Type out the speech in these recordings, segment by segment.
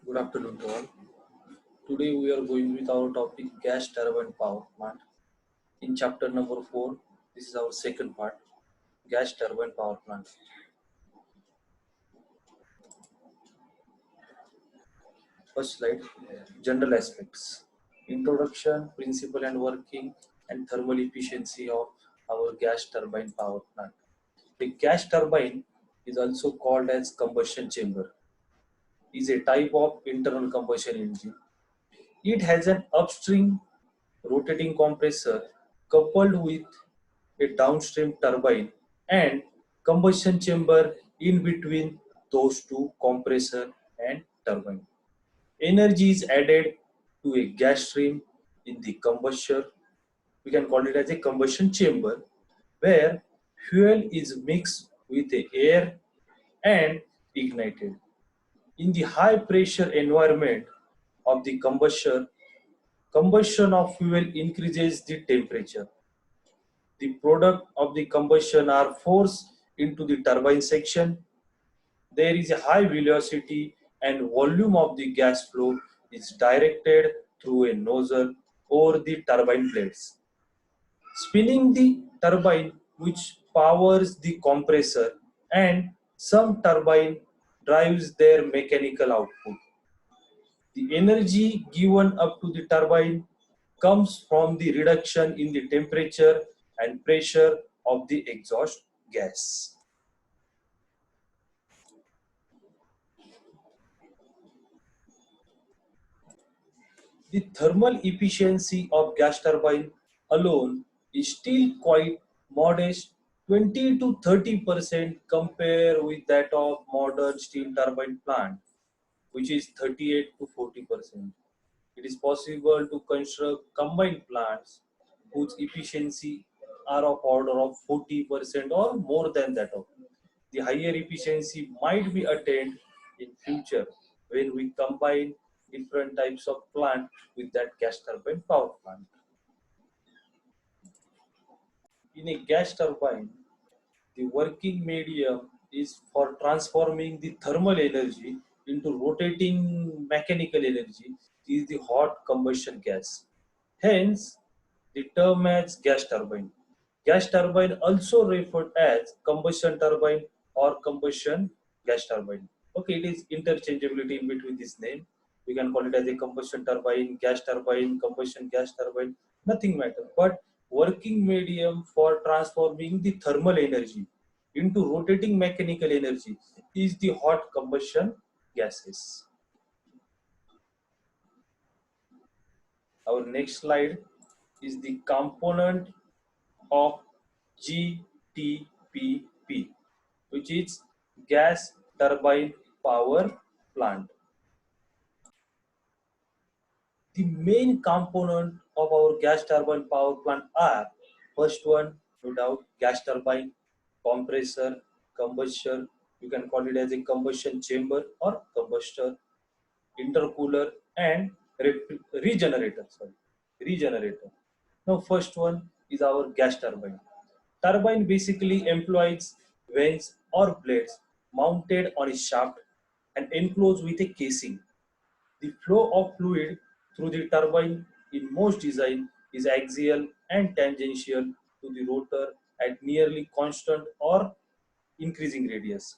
Good afternoon to all. Today we are going with our topic gas turbine power plant. In chapter number 4, this is our second part, gas turbine power plant. First slide, general aspects. Introduction, principle and working and thermal efficiency of our gas turbine power plant. The gas turbine is also called as combustion chamber, is a type of internal combustion engine. It has an upstream rotating compressor coupled with a downstream turbine and combustion chamber in between those two compressor and turbine. Energy is added to a gas stream in the combustion. We can call it as a combustion chamber where fuel is mixed with the air and ignited. In the high pressure environment of the combustion of fuel increases the temperature. The product of the combustion are forced into the turbine section. There is a high velocity and volume of the gas flow is directed through a nozzle over the turbine blades, spinning the turbine which powers the compressor, and some turbine drives their mechanical output. The energy given up to the turbine comes from the reduction in the temperature and pressure of the exhaust gas. The thermal efficiency of gas turbine alone is still quite modest, 20 to 30% compared with that of modern steam turbine plant, which is 38 to 40%. It is possible to construct combined plants whose efficiency are of order of 40% or more than that of. The higher efficiency might be attained in future when we combine different types of plant with that gas turbine power plant. In a gas turbine, the working medium is for transforming the thermal energy into rotating mechanical energy is the hot combustion gas. Hence, the term as gas turbine. Gas turbine also referred as combustion turbine or combustion gas turbine. Okay, it is interchangeability in between this name. We can call it as a combustion turbine, combustion gas turbine, nothing matter. But working medium for transforming the thermal energy into rotating mechanical energy is the hot combustion gases. Our next slide is the component of GTPP, which is gas turbine power plant. The main component of our gas turbine power plant are first one, no doubt, gas turbine, compressor, combustion. You can call it as a combustion chamber or combustor, intercooler, and regenerator. Sorry, regenerator. Now, first one is our gas turbine. Turbine basically employs vanes or blades mounted on a shaft and enclosed with a casing. The flow of fluid through the turbine in most design is axial and tangential to the rotor at nearly constant or increasing radius.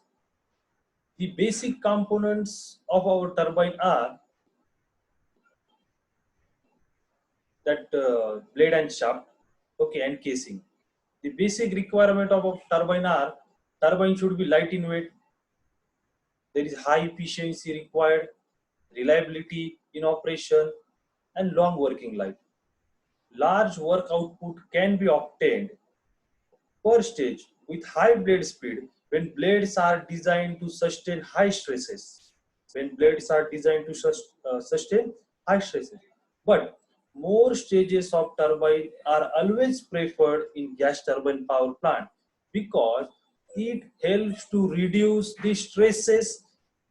The basic components of our turbine are that blade and shaft, okay, and casing. The basic requirement of a turbine are turbine should be light in weight, there is high efficiency required, reliability in operation, and long working life. Large work output can be obtained per stage with high blade speed when blades are designed to sustain high stresses. When blades are designed to sustain high stresses. But more stages of turbine are always preferred in gas turbine power plant because it helps to reduce the stresses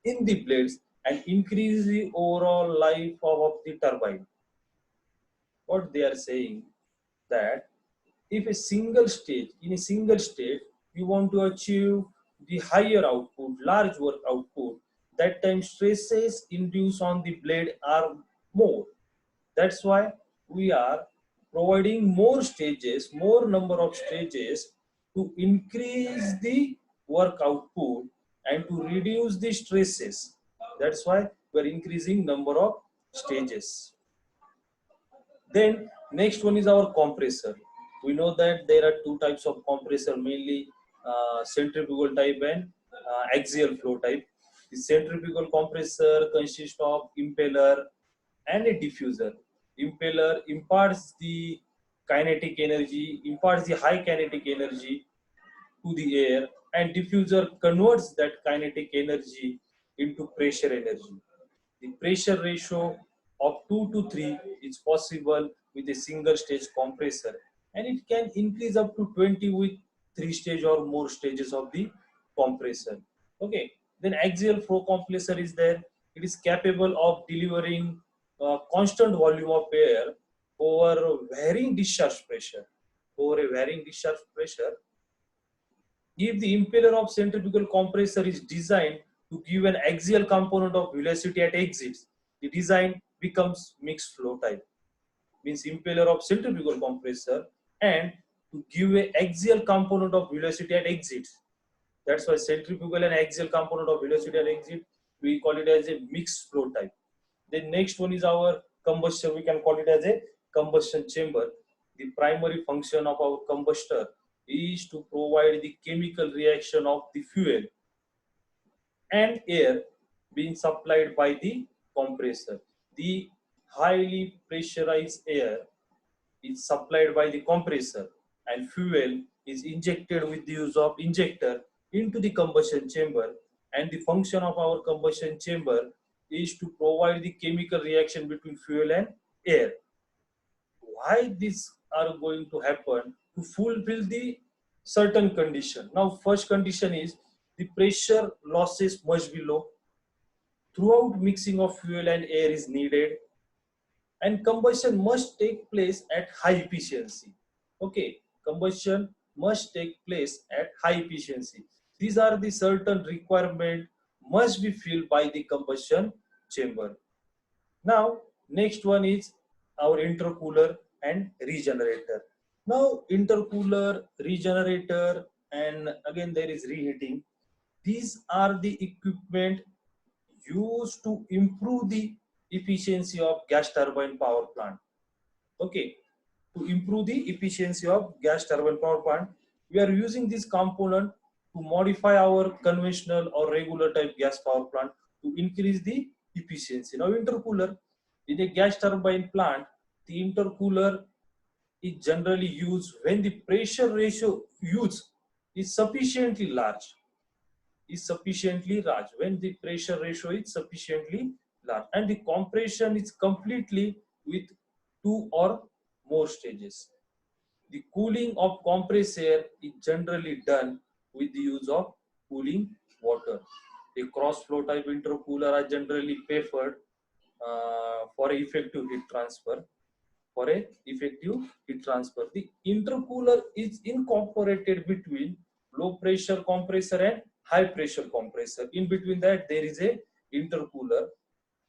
in the blades and increase the overall life of the turbine. What they are saying that if a single stage in a single state you want to achieve the higher output, large work output, that time stresses induced on the blade are more. That's why we are providing more stages, more number of stages to increase the work output and to reduce the stresses. That's why we're increasing number of stages. Then next one is our compressor. We know that there are two types of compressor, mainly centrifugal type and axial flow type. The centrifugal compressor consists of impeller and a diffuser. Impeller imparts the kinetic energy, imparts the high kinetic energy to the air, and diffuser converts that kinetic energy into pressure energy. The pressure ratio of 2 to 3 is possible with a single stage compressor, and it can increase up to 20 with 3 stage or more stages of the compressor. Okay, then axial flow compressor is there. It is capable of delivering constant volume of air over varying discharge pressure. Over a varying discharge pressure, if the impeller of centrifugal compressor is designed to give an axial component of velocity at exits, the design becomes mixed flow type. Means impeller of centrifugal compressor and to give a axial component of velocity at exits. That's why centrifugal and axial component of velocity at exit, we call it as a mixed flow type. The next one is our combustion. We can call it as a combustion chamber. The primary function of our combustor is to provide the chemical reaction of the fuel and air being supplied by the compressor. The highly pressurized air is supplied by the compressor and fuel is injected with the use of injector into the combustion chamber, and the function of our combustion chamber is to provide the chemical reaction between fuel and air. Why these are going to happen? To fulfill the certain condition. Now first condition is the pressure losses must be low. Throughout mixing of fuel and air is needed, and combustion must take place at high efficiency. Okay, combustion must take place at high efficiency. These are the certain requirement must be filled by the combustion chamber. Now, next one is our intercooler and regenerator. Now, intercooler, regenerator, and again there is reheating. These are the equipment used to improve the efficiency of gas turbine power plant. Okay, to improve the efficiency of gas turbine power plant, we are using this component to modify our conventional or regular type gas power plant to increase the efficiency. Now, intercooler in a gas turbine plant, the intercooler is generally used when the pressure ratio used is sufficiently large. When the pressure ratio is sufficiently large and the compression is completely with two or more stages. The cooling of compressed air is generally done with the use of cooling water. The cross flow type intercooler are generally preferred for effective heat transfer. The intercooler is incorporated between low pressure compressor and high pressure compressor. In between that, there is a intercooler.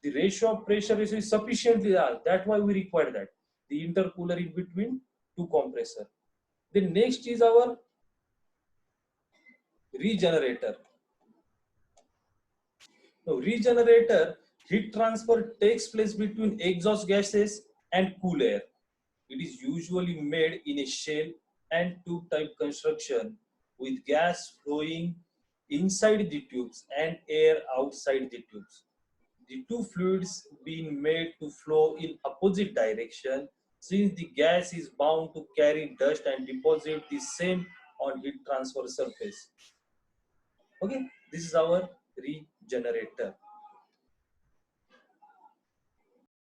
The ratio of pressure is sufficiently large. That's why we require that. The intercooler in between two compressor. The next is our regenerator. Now, regenerator heat transfer takes place between exhaust gases and cool air. It is usually made in a shell and tube type construction with gas flowing inside the tubes and air outside the tubes. The two fluids being made to flow in opposite direction, since the gas is bound to carry dust and deposit the same on heat transfer surface. Okay, this is our regenerator.